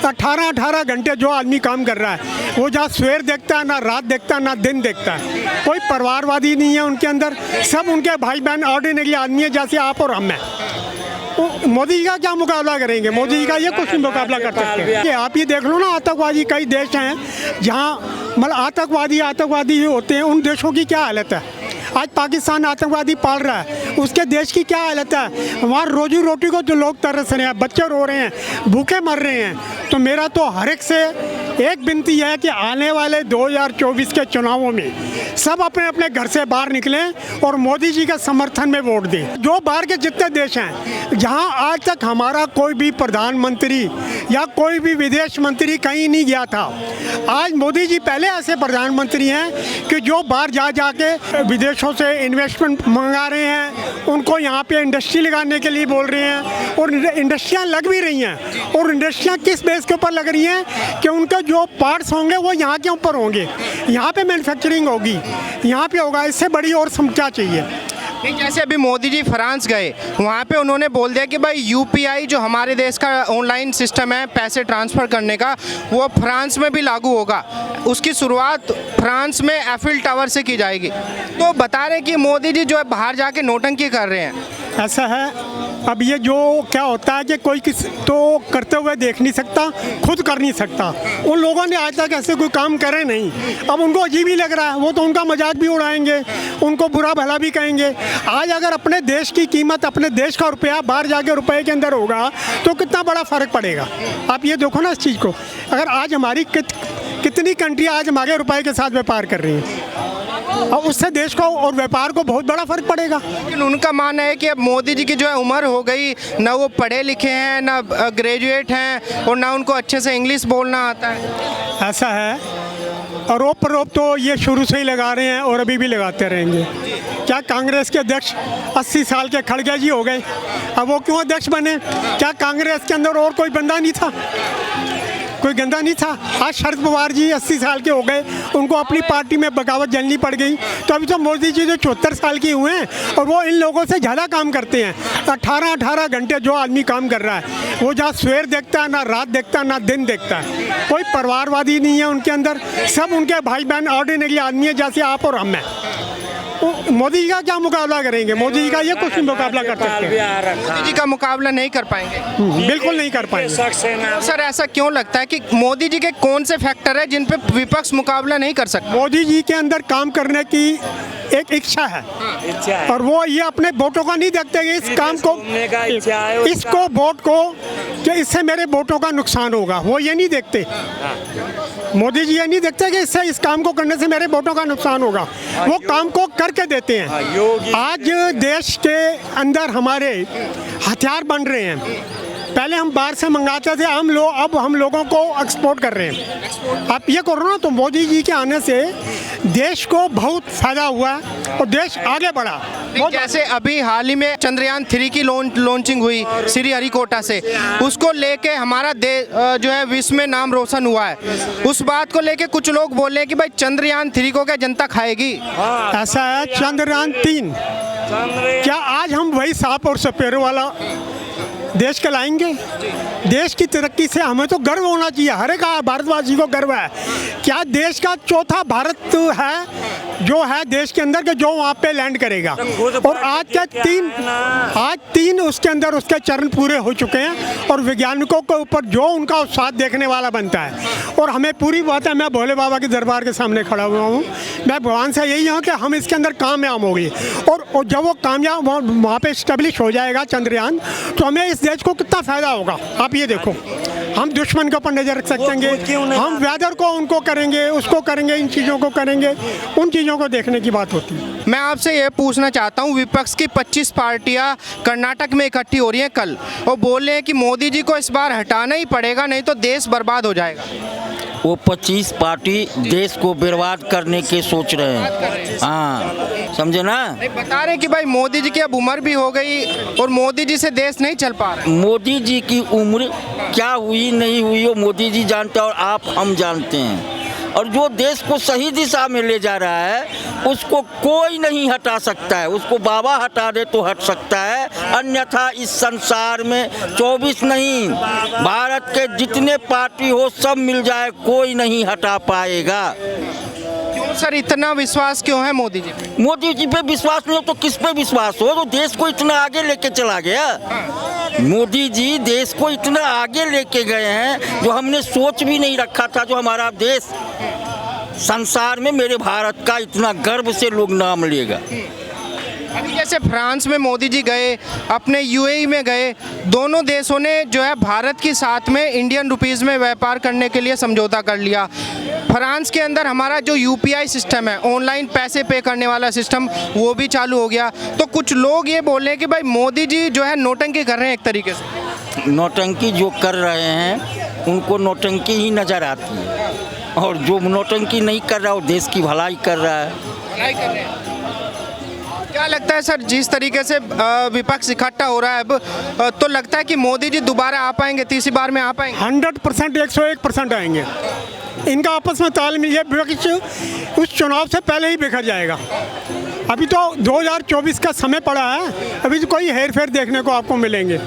18-18 घंटे जो आदमी काम कर रहा है, वो जहाँ सवेर देखता है, ना रात देखता है, ना दिन देखता है। कोई परिवारवादी नहीं है उनके अंदर, सब उनके भाई बहन ऑर्डिनरी आदमी है जैसे आप और हम हैं। मोदी जी का क्या मुकाबला करेंगे? मोदी जी का ये कुछ मुकाबला कर सकते हैं? आप ये देख लो ना, आतंकवादी कई देश हैं जहाँ मतलब आतंकवादी होते हैं, उन देशों की क्या हालत है। आज पाकिस्तान आतंकवादी पाल रहा है, उसके देश की क्या हालत है। वहाँ रोजी रोटी को जो लोग तरस रहे हैं, बच्चे रो रहे हैं, भूखे मर रहे हैं। तो मेरा तो हर एक से एक विनती है कि आने वाले 2024 के चुनावों में सब अपने अपने घर से बाहर निकलें और मोदी जी के समर्थन में वोट दें। जो बाहर के जितने देश हैं जहां आज तक हमारा कोई भी प्रधानमंत्री या कोई भी विदेश मंत्री कहीं नहीं गया था, आज मोदी जी पहले ऐसे प्रधानमंत्री हैं कि जो बाहर जा के विदेशों से इन्वेस्टमेंट मंगा रहे हैं, उनको यहाँ पे इंडस्ट्री लगाने के लिए बोल रहे हैं और इंडस्ट्रियाँ लग भी रही हैं। और इंडस्ट्रियाँ किस बेस के ऊपर लग रही हैं कि उनके जो पार्ट्स होंगे वो यहाँ के ऊपर होंगे, यहाँ पे मैन्युफैक्चरिंग होगी, यहाँ पे होगा। इससे बड़ी और क्या चाहिए। जैसे अभी मोदी जी फ्रांस गए, वहाँ पे उन्होंने बोल दिया कि भाई यूपीआई जो हमारे देश का ऑनलाइन सिस्टम है पैसे ट्रांसफ़र करने का, वो फ्रांस में भी लागू होगा। उसकी शुरुआत फ्रांस में एफिल टावर से की जाएगी। तो बता रहे कि मोदी जी जो है बाहर जाके नौटंकी कर रहे हैं। ऐसा है। अब ये जो क्या होता है कि कोई किस तो करते हुए देख नहीं सकता, खुद कर नहीं सकता। उन लोगों ने आज तक ऐसे कोई काम करे नहीं। अब उनको अजीब ही लग रहा है, वो तो उनका मजाक भी उड़ाएंगे, उनको बुरा भला भी कहेंगे। आज अगर अपने देश की कीमत, अपने देश का रुपया बाहर जाके रुपए के अंदर होगा तो कितना बड़ा फ़र्क पड़ेगा। आप ये देखो ना इस चीज़ को। अगर आज हमारी कितनी कंट्रियाँ आज हमारे रुपए के साथ व्यापार कर रही हैं, और उससे देश को और व्यापार को बहुत बड़ा फर्क पड़ेगा। लेकिन उनका मानना है कि अब मोदी जी की जो है उम्र हो गई, ना वो पढ़े लिखे हैं, ना ग्रेजुएट हैं, और ना उनको अच्छे से इंग्लिश बोलना आता है। ऐसा है। आरोप प्ररोप तो ये शुरू से ही लगा रहे हैं और अभी भी लगाते रहेंगे। क्या कांग्रेस के अध्यक्ष 80 साल के खड़गे जी हो गए? अब वो क्यों अध्यक्ष बने? क्या कांग्रेस के अंदर और कोई बंदा नहीं था, कोई गंदा नहीं था? आज शरद पवार जी 80 साल के हो गए, उनको अपनी पार्टी में बगावत झेलनी पड़ गई। तो अभी तो मोदी जी जो 74 साल के हुए हैं और वो इन लोगों से ज़्यादा काम करते हैं। 18-18 घंटे जो आदमी काम कर रहा है, वो जहाँ सवेर देखता है, ना रात देखता है, ना दिन देखता है। कोई परिवारवादी नहीं है उनके अंदर, सब उनके भाई बहन ऑर्डिनरी आदमी है जैसे आप और हम हैं। मोदी जी का क्या मुकाबला करेंगे? मोदी जी का ये कुछ मुकाबला कर सकते हैं? मोदी जी का मुकाबला नहीं कर पाएंगे। बिल्कुल नहीं कर पाएंगे। सर ऐसा क्यों लगता है कि मोदी जी के कौन से फैक्टर है जिन पे विपक्ष मुकाबला नहीं कर सकता? मोदी जी के अंदर काम करने की एक इच्छा है, और वो ये अपने वोटों का नहीं देखते कि इस काम को, इसको वोट को, कि इससे मेरे वोटों का नुकसान होगा, वो ये नहीं देखते। मोदी जी ये नहीं देखते कि इससे इस काम को करने से मेरे वोटों का नुकसान होगा, वो काम को करके देते हैं। आज देश के अंदर हमारे हथियार बन रहे हैं। पहले हम बाहर से मंगाते थे, अब हम लोगों को एक्सपोर्ट कर रहे हैं। आप ये करो ना, तो मोदी जी के आने से देश को बहुत फायदा हुआ और देश आगे बढ़ा। जैसे अभी हाल ही में चंद्रयान 3 की लॉन्चिंग हुई श्री हरिकोटा से, उसको लेके हमारा देश जो है विश्व में नाम रोशन हुआ है। उस बात को लेके कुछ लोग बोल रहे हैं कि भाई चंद्रयान 3 को क्या जनता खाएगी? ऐसा है। चंद्रयान 3 क्या आज हम वही सांप और सपेरों वाला देश कहलाएंगे? देश की तरक्की से हमें तो गर्व होना चाहिए, हर एक भारतवासी को गर्व है। क्या देश का चौथा भारत है जो है देश के अंदर के जो वहाँ पे लैंड करेगा, और आज के तीन उसके अंदर उसके चरण पूरे हो चुके हैं, और वैज्ञानिकों के ऊपर जो उनका उत्साह देखने वाला बनता है। और हमें पूरी बात है, मैं भोले बाबा के दरबार के सामने खड़ा हुआ हूँ, मैं भगवान से यही हूँ कि हम इसके अंदर कामयाब होंगे, और जब वो कामयाब वहाँ पे इस्टेब्लिश हो जाएगा चंद्रयान, तो हमें इस देश को कितना फ़ायदा होगा। आप ये देखो, हम दुश्मन के ऊपर नज़र रख सकेंगे, हम वेदर को उनको करेंगे, उसको करेंगे, इन चीज़ों को करेंगे, उन चीज़ों को देखने की बात होती है। मैं आपसे ये पूछना चाहता हूँ, विपक्ष की 25 पार्टियाँ कर्नाटक में इकट्ठी हो रही हैं कल, और बोल रहे हैं कि मोदी जी को इस बार हटाना ही पड़ेगा, नहीं तो देश बर्बाद हो जाएगा। वो 25 पार्टी देश को बर्बाद करने के सोच रहे हैं। हाँ, समझे ना? बता रहे कि भाई मोदी जी की अब उम्र भी हो गई और मोदी जी से देश नहीं चल पा रहा। मोदी जी की उम्र क्या हुई नहीं हुई वो मोदी जी जानते हैं और आप हम जानते हैं। और जो देश को सही दिशा में ले जा रहा है उसको कोई नहीं हटा सकता है। उसको बाबा हटा दे तो हट सकता है, अन्यथा इस संसार में 24 नहीं, भारत के जितने पार्टी हो सब मिल जाए, कोई नहीं हटा पाएगा। क्यों सर इतना विश्वास क्यों है मोदी जी पे? मोदी जी पे विश्वास नहीं हो तो किस पे विश्वास हो? तो देश को इतना आगे लेके चला गया। मोदी जी देश को इतना आगे लेके गए हैं जो हमने सोच भी नहीं रखा था। जो हमारा देश संसार में, मेरे भारत का इतना गर्व से लोग नाम लेगा। अभी जैसे फ्रांस में मोदी जी गए, अपने यूएई में गए, दोनों देशों ने जो है भारत के साथ में इंडियन रुपीज़ में व्यापार करने के लिए समझौता कर लिया। फ्रांस के अंदर हमारा जो यूपीआई सिस्टम है, ऑनलाइन पैसे पे करने वाला सिस्टम, वो भी चालू हो गया। तो कुछ लोग ये बोल रहे हैं कि भाई मोदी जी जो है नोटंकी कर रहे हैं एक तरीके से। नौटंकी जो कर रहे हैं उनको नौटंकी ही नज़र आती है, और जो नौटंकी नहीं कर रहा वो देश की भलाई कर रहा है। क्या लगता है सर, जिस तरीके से विपक्ष इकट्ठा हो रहा है अब, तो लगता है कि मोदी जी दोबारा आ पाएंगे, तीसरी बार में आ पाएंगे? 100%, 101% आएंगे। इनका आपस में तालमेल, ये विपक्ष उस चुनाव से पहले ही बिखर जाएगा। अभी तो 2024 का समय पड़ा है, अभी तो कोई हेर फेर देखने को आपको मिलेंगे।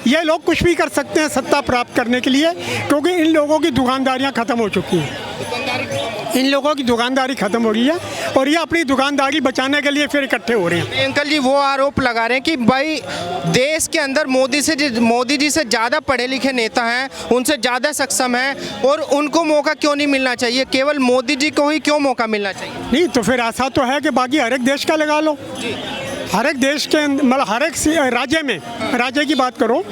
ये लोग कुछ भी कर सकते हैं सत्ता प्राप्त करने के लिए, क्योंकि इन लोगों की दुकानदारियां खत्म हो चुकी हैं। इन लोगों की दुकानदारी खत्म हो गई है और ये अपनी दुकानदारी बचाने के लिए फिर इकट्ठे हो रहे हैं। अंकल जी वो आरोप लगा रहे हैं कि भाई देश के अंदर मोदी जी से ज़्यादा पढ़े लिखे नेता हैं, उनसे ज़्यादा सक्षम हैं, और उनको मौका क्यों नहीं मिलना चाहिए, केवल मोदी जी को ही क्यों मौका मिलना चाहिए? नहीं तो फिर ऐसा तो है कि बाकी हर एक देश का लगा लो। हर एक देश के मतलब हर एक राज्य में, राज्य की बात करो,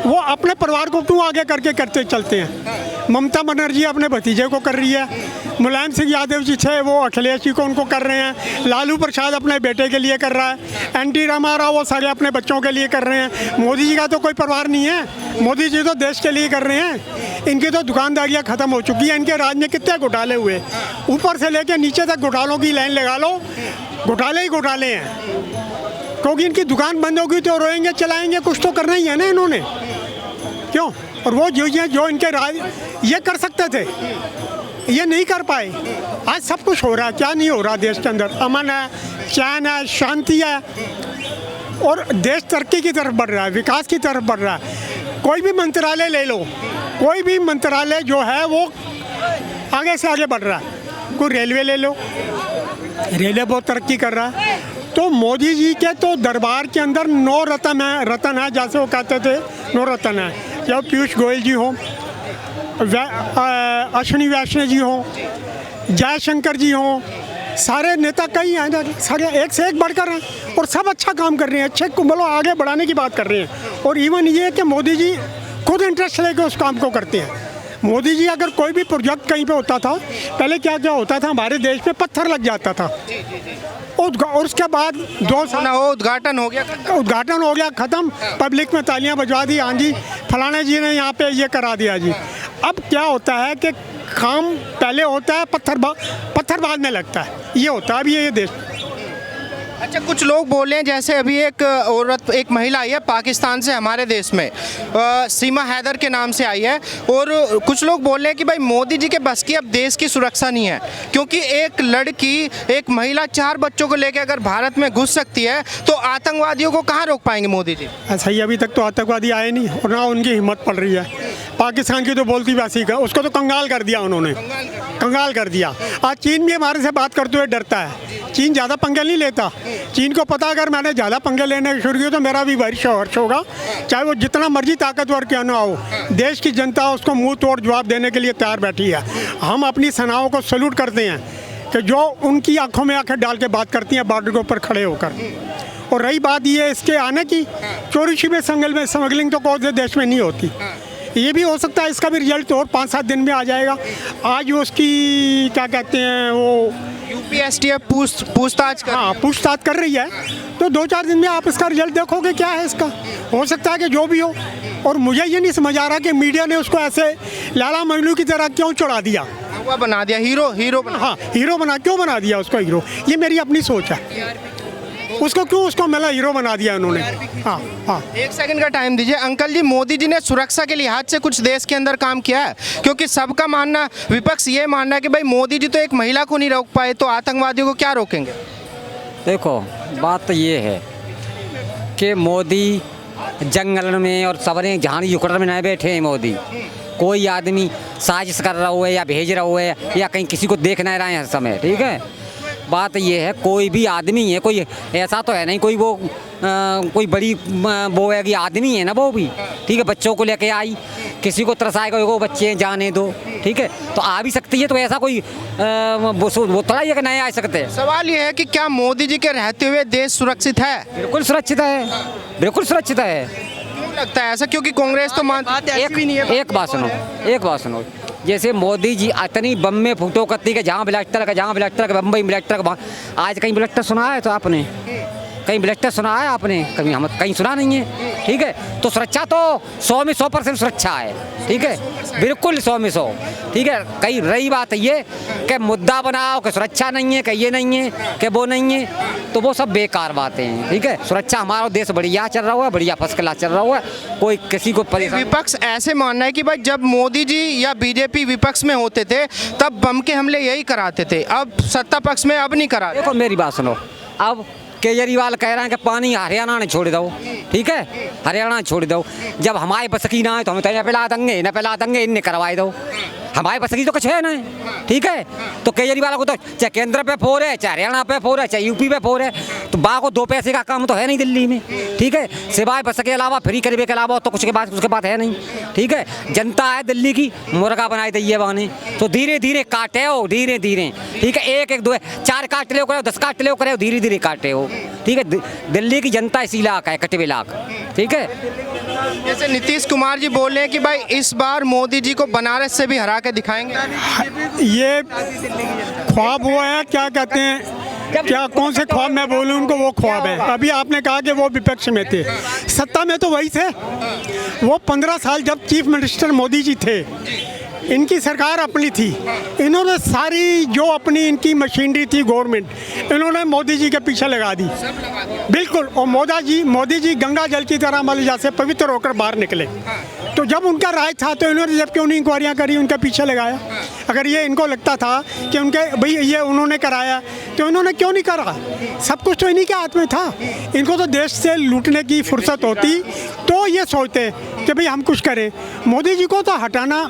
वो अपने परिवार को क्यों आगे करके करते चलते हैं। ममता बनर्जी अपने भतीजे को कर रही है, मुलायम सिंह यादव जी थे वो अखिलेश जी को उनको कर रहे हैं, लालू प्रसाद अपने बेटे के लिए कर रहा है, एनटी रामाराव वो सारे अपने बच्चों के लिए कर रहे हैं। मोदी जी का तो कोई परिवार नहीं है, मोदी जी तो देश के लिए कर रहे हैं। इनकी तो दुकानदारियाँ ख़त्म हो चुकी हैं। इनके राज में कितने घोटाले हुए, ऊपर से लेकर नीचे तक घोटालों की लाइन लगा लो, घोटाले ही घोटाले हैं। क्योंकि इनकी दुकान बंद होगी तो रोएंगे चलाएंगे, कुछ तो करना ही है ना इन्होंने, क्यों? और वो जो इनके राज ये कर सकते थे, ये नहीं कर पाए। आज सब कुछ हो रहा है, क्या नहीं हो रहा देश के अंदर? अमन है, चैन है, शांति है, और देश तरक्की की तरफ बढ़ रहा है, विकास की तरफ बढ़ रहा है। कोई भी मंत्रालय ले लो, कोई भी मंत्रालय जो है वो आगे से आगे बढ़ रहा है। कोई रेलवे ले लो, रेलवे बहुत तरक्की कर रहा है। तो मोदी जी के तो दरबार के अंदर 9 रत्न है, जैसे वो कहते थे 9 रत्न है। जब पीयूष गोयल जी हो, अश्विनी वैष्णव जी हो, जयशंकर जी हो, सारे नेता कई हैं, सारे एक से एक बढ़कर हैं और सब अच्छा काम कर रहे हैं, अच्छे को बोलो आगे बढ़ाने की बात कर रहे हैं। और इवन ये कि मोदी जी खुद इंटरेस्ट लेकर उस काम को करते हैं। मोदी जी अगर कोई भी प्रोजेक्ट कहीं पे होता था, पहले क्या क्या होता था, हमारे देश में पत्थर लग जाता था, और उसके बाद 2 साल उद्घाटन हो गया ख़त्म, पब्लिक में तालियां बजवा दी, हाँ जी फलाने जी ने यहाँ पे ये करा दिया जी। अब क्या होता है कि काम पहले होता है, पत्थर बाद में लगता है, ये होता है अभी ये देश। अच्छा, कुछ लोग बोल रहे हैं, जैसे अभी एक औरत, एक महिला आई है पाकिस्तान से हमारे देश में, सीमा हैदर के नाम से आई है, और कुछ लोग बोल रहे हैं कि भाई मोदी जी के बस की अब देश की सुरक्षा नहीं है, क्योंकि एक लड़की, एक महिला 4 बच्चों को लेकर अगर भारत में घुस सकती है तो आतंकवादियों को कहाँ रोक पाएंगे मोदी जी? ऐसा ही, अभी तक तो आतंकवादी आए नहीं और ना उनकी हिम्मत पड़ रही है। पाकिस्तान की तो बोलती वैसी का, उसको तो कंगाल कर दिया उन्होंने, कंगाल कर दिया। आज चीन भी हमारे से बात करते हुए डरता है। चीन ज़्यादा पंगे नहीं लेता। चीन को पता अगर मैंने ज़्यादा पंगे लेने शुरू किए तो मेरा भी वर्ष होगा, चाहे वो जितना मर्जी ताकतवर क्यों ना हो। देश की जनता उसको मुंह तोड़ जवाब देने के लिए तैयार बैठी है। हम अपनी सेनाओं को सल्यूट करते हैं कि जो उनकी आंखों में आंखें डाल के बात करती हैं बॉर्डर के ऊपर खड़े होकर। और रही बात ये इसके आने की, चोरी छिपे स्मगलिंग तो कोई देश में नहीं होती। ये भी हो सकता है इसका भी रिजल्ट और 5-7 दिन में आ जाएगा। आज उसकी क्या कहते हैं, वो यूपीएसटीएफ पूछताछ कर रही है, तो 2-4 दिन में आप इसका रिजल्ट देखोगे क्या है इसका। हो सकता है कि जो भी हो। और मुझे ये नहीं समझ आ रहा कि मीडिया ने उसको ऐसे लाला मजनू की तरह क्यों चढ़ा दिया, बना दिया हीरो क्यों बना दिया उसको हीरो। ये मेरी अपनी सोच है। उसको क्यों उसको मेरा हीरो बना दिया उन्होंने। हाँ हाँ। एक सेकंड का टाइम दीजिए। अंकल जी, मोदी जी ने सुरक्षा के लिहाज से कुछ देश के अंदर काम किया है? क्योंकि सबका मानना, विपक्ष ये मानना है कि भाई मोदी जी तो एक महिला को नहीं रोक पाए, तो आतंकवादियों को क्या रोकेंगे? देखो, बात तो ये है कि मोदी जंगल में और सबने झाड़ी झुकड़ में नहीं बैठे हैं। मोदी कोई आदमी साजिश कर रहा हुआ है या भेज रहा हुआ है या कहीं किसी को देख नहीं रहे हैं हर समय, ठीक है। बात ये है, कोई भी आदमी है, कोई ऐसा तो है नहीं कोई वो कोई बड़ी वो है कि आदमी है ना वो भी, ठीक है। बच्चों को लेके आई, किसी को तरसाएगा, वो बच्चे जाने दो, ठीक है, तो आ भी सकती है। तो ऐसा कोई वो थोड़ा ही है कि नहीं आ सकते। सवाल ये है कि क्या मोदी जी के रहते हुए देश सुरक्षित है? बिल्कुल सुरक्षित है, बिल्कुल सुरक्षित है। क्यों लगता है ऐसा? क्योंकि कांग्रेस तो मानती एक बात सुनो, जैसे मोदी जी इतनी बम में फूटो करती है, जहाँ ब्लास्टर का बम्बई ब्लास्टर का, आज कहीं ब्लास्टर सुना है तो आपने? कहीं ब्लास्टर सुना है आपने? कभी हम कहीं सुना नहीं है, ठीक है। तो सुरक्षा तो 100 में 100% सुरक्षा है, ठीक है, बिल्कुल 100 में 100, ठीक है। कहीं रही बात ये कि मुद्दा बनाओ कि सुरक्षा नहीं है, कि ये नहीं है, कि वो नहीं है, तो वो सब बेकार बातें हैं, ठीक है। सुरक्षा, हमारा देश बढ़िया चल रहा हुआ है, बढ़िया फर्स्ट क्लास चल रहा हुआ है, कोई किसी को परेशान। विपक्ष ऐसे मानना है कि भाई जब मोदी जी या बीजेपी विपक्ष में होते थे तब बम के हमले यही कराते थे, अब सत्ता पक्ष में अब नहीं करा। देखो मेरी बात सुनो, अब केजरीवाल कह रहे हैं कि पानी हरियाणा ने छोड़ दो, ठीक है, हरियाणा छोड़ दो। जब हमारे बस की ना है तो हम तो यहाँ पिला देंगे, इन्हें करवाए दो। हमारे बस की तो कुछ है ना, ठीक है। तो केजरीवाल को तो चाहे केंद्र पे फोर है, चाहे हरियाणा पे फोर है, चाहे यूपी पे फोर है, तो बा को 2 पैसे का काम तो है नहीं दिल्ली में, ठीक है। सिवाय बस के अलावा, फ्री करने के अलावा तो उसके बाद है नहीं, ठीक है। जनता है दिल्ली की, मुर्गा बनाए दी बाने, तो धीरे धीरे काटे हो, धीरे धीरे, ठीक है। 1 2 4 काट ले करो, 10 काट ले करो, धीरे धीरे काटे हो, ठीक है। दिल्ली की जनता इसी लाख है, कटिवे लाख, ठीक है। जैसे नीतीश कुमार जी बोल रहे हैं कि भाई इस बार मोदी जी को बनारस से भी हरा के दिखाएंगे। ये ख्वाब हुआ है, क्या कहते हैं, क्या कौन से ख्वाब मैं बोलूं उनको, वो ख्वाब है। अभी आपने कहा कि वो विपक्ष में थे, सत्ता में तो वही थे। वो 15 साल जब चीफ मिनिस्टर मोदी जी थे, इनकी सरकार अपनी थी, इन्होंने सारी जो अपनी इनकी मशीनरी थी गवर्नमेंट, इन्होंने मोदी जी के पीछे लगा दी, बिल्कुल। और मोदी जी गंगा जल की तरह मतलब जैसे पवित्र होकर बाहर निकले। तो जब उनका राज था तो इन्होंने जब क्यों नहीं इंक्वायरियाँ करी, उनके पीछे लगाया। अगर ये इनको लगता था कि उनके भाई ये उन्होंने कराया, तो इन्होंने क्यों नहीं करा? सब कुछ तो इन्हीं के हाथ में था। इनको तो देश से लूटने की फुर्सत होती तो ये सोचते कि भाई हम कुछ करें। मोदी जी को तो हटाना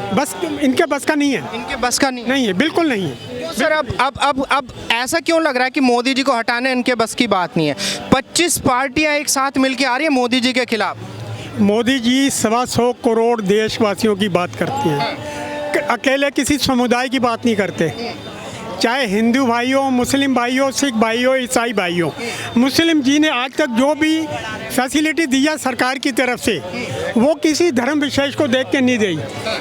बस इनके बस का नहीं है, इनके बस का नहीं है, बिल्कुल नहीं है। सर अब ऐसा क्यों लग रहा है कि मोदी जी को हटाने इनके बस की बात नहीं है? 25 पार्टियां एक साथ मिलकर आ रही है मोदी जी के खिलाफ। मोदी जी 125 करोड़ देशवासियों की बात करते हैं, अकेले किसी समुदाय की बात नहीं करते। चाहे हिंदू भाइयों, मुस्लिम भाइयों, सिख भाइयों, ईसाई भाइयों, मुस्लिम जी ने आज तक जो भी फैसिलिटी दी है सरकार की तरफ से, वो किसी धर्म विशेष को देख के नहीं दी,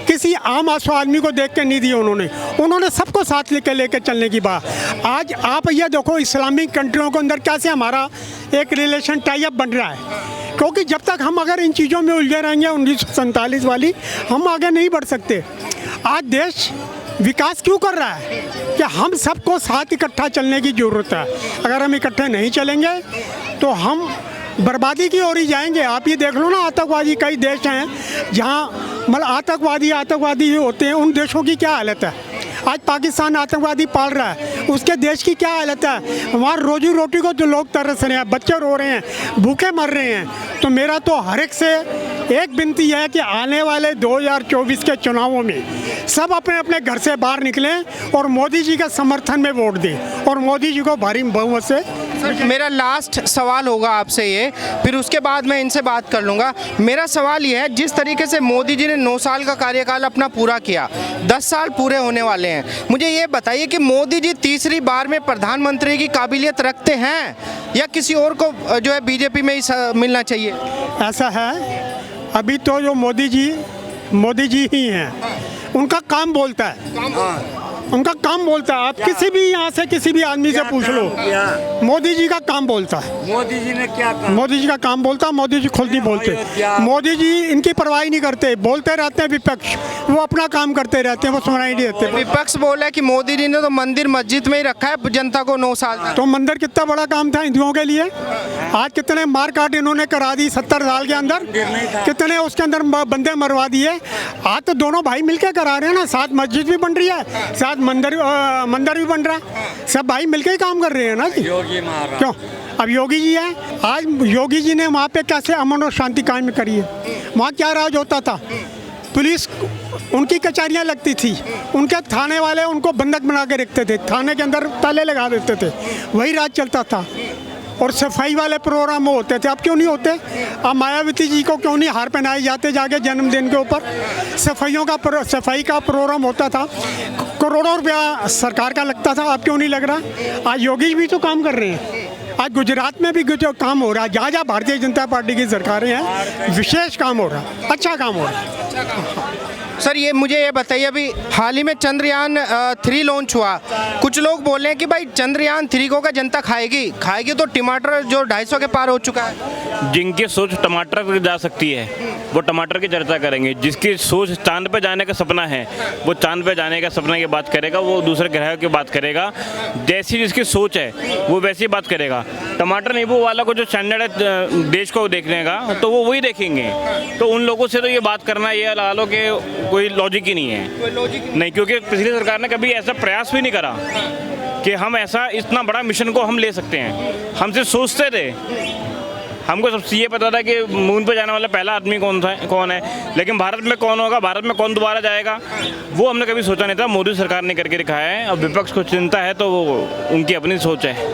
किसी आम आदमी को देख के नहीं दी। उन्होंने सबको साथ लेके चलने की बात। आज आप ये देखो, इस्लामिक कंट्रियों के अंदर कैसे हमारा एक रिलेशन टाई अप बन रहा है, क्योंकि जब तक हम अगर इन चीज़ों में उलझे रहेंगे 1947 वाली, हम आगे नहीं बढ़ सकते। आज देश विकास क्यों कर रहा है कि हम सबको साथ इकट्ठा चलने की ज़रूरत है। अगर हम इकट्ठे नहीं चलेंगे तो हम बर्बादी की ओर ही जाएंगे। आप ये देख लो ना, आतंकवादी कई देश हैं जहाँ मतलब आतंकवादी होते हैं, उन देशों की क्या हालत है। आज पाकिस्तान आतंकवादी पाल रहा है, उसके देश की क्या हालत है। वहाँ रोजी रोटी को जो लोग तरस रहे हैं, बच्चे रो रहे हैं, भूखे मर रहे हैं। तो मेरा तो हर एक से एक विनती है कि आने वाले 2024 के चुनावों में सब अपने अपने घर से बाहर निकलें और मोदी जी के समर्थन में वोट दें और मोदी जी को भारी बहुमत से। सर, मेरा लास्ट सवाल होगा आपसे ये, फिर उसके बाद मैं इनसे बात कर लूँगा। मेरा सवाल ये है, जिस तरीके से मोदी जी ने 9 साल का कार्यकाल अपना पूरा किया, 10 साल पूरे होने वाले हैं, मुझे ये बताइए कि मोदी जी तीसरी बार में प्रधानमंत्री की काबिलियत रखते हैं या किसी और को जो है बीजेपी में ही मिलना चाहिए? ऐसा है, अभी तो जो मोदी जी ही हैं, उनका काम बोलता है। उनका काम बोलता है। आप किसी भी यहाँ से किसी भी आदमी से पूछ लो, मोदी जी का काम बोलता है। मोदी जी ने क्या कहा? मोदी जी का काम बोलता है, मोदी जी खुद नहीं बोलते। मोदी जी इनकी परवाह ही नहीं करते, बोलते रहते हैं विपक्ष, वो अपना काम करते रहते हैं, वो सुनाई नहीं देते। विपक्ष बोला है कि मोदी जी ने तो मंदिर मस्जिद में ही रखा है जनता को 9 साल तक। तो मंदिर कितना बड़ा काम था हिंदुओं के लिए। आज कितने मार काट इन्होंने करा दी 70 साल के अंदर, कितने उसके अंदर बंदे मरवा दिए। आज तो दोनों भाई मिलके करा रहे हैं ना, साथ मस्जिद भी बन रही है, साथ मंदिर भी बन रहा है, सब भाई मिलके ही काम कर रहे हैं ना जी। योगी महाराज क्यों? अब योगी जी है, आज योगी जी ने वहाँ पे कैसे अमन और शांति कायम करी है। वहाँ क्या राज होता था, पुलिस उनकी कचहरियाँ लगती थी, उनके थाने वाले उनको बंधक बना के रखते थे, थाने के अंदर ताले लगा देते थे, वही राज चलता था। और सफाई वाले प्रोग्राम होते थे, अब क्यों नहीं होते? अब मायावती जी को क्यों नहीं हार पहनाए जाते जाके जन्मदिन के ऊपर? सफाई का प्रोग्राम होता था, करोड़ों रुपया सरकार का लगता था, अब क्यों नहीं लग रहा? आज योगी जी भी तो काम कर रहे हैं। आज गुजरात में भी जो काम हो रहा है, जहाँ जहाँ भारतीय जनता पार्टी की सरकारें हैं, विशेष काम हो रहा है, अच्छा काम हो रहा है। सर ये मुझे ये बताइए, अभी हाल ही में चंद्रयान 3 लॉन्च हुआ, कुछ लोग बोल रहे हैं कि भाई चंद्रयान 3 को क्या जनता खाएगी तो टमाटर जो 250 के पार हो चुका है। जिनकी सोच टमाटर तक जा सकती है वो टमाटर की चर्चा करेंगे, जिसकी सोच चांद पे जाने का सपना है वो चांद पे जाने का सपना की बात करेगा, वो दूसरे ग्रह की बात करेगा। जैसी जिसकी सोच है वो वैसी बात करेगा। टमाटर नींबू वाला को जो स्टैंडर्ड है देश को देखने का, तो वो वही देखेंगे। तो उन लोगों से तो ये बात करना, ये लगा लो कि कोई लॉजिक ही नहीं है। नहीं, क्योंकि पिछली सरकार ने कभी ऐसा प्रयास भी नहीं करा कि हम ऐसा इतना बड़ा मिशन को हम ले सकते हैं। हम सिर्फ सोचते थे, हमको सबसे ये पता था कि मून पे जाने वाला पहला आदमी कौन है, लेकिन भारत में कौन होगा, भारत में कौन दोबारा जाएगा, वो हमने कभी सोचा नहीं था। मोदी सरकार ने करके दिखाया है। अब विपक्ष को चिंता है तो वो उनकी अपनी सोच है।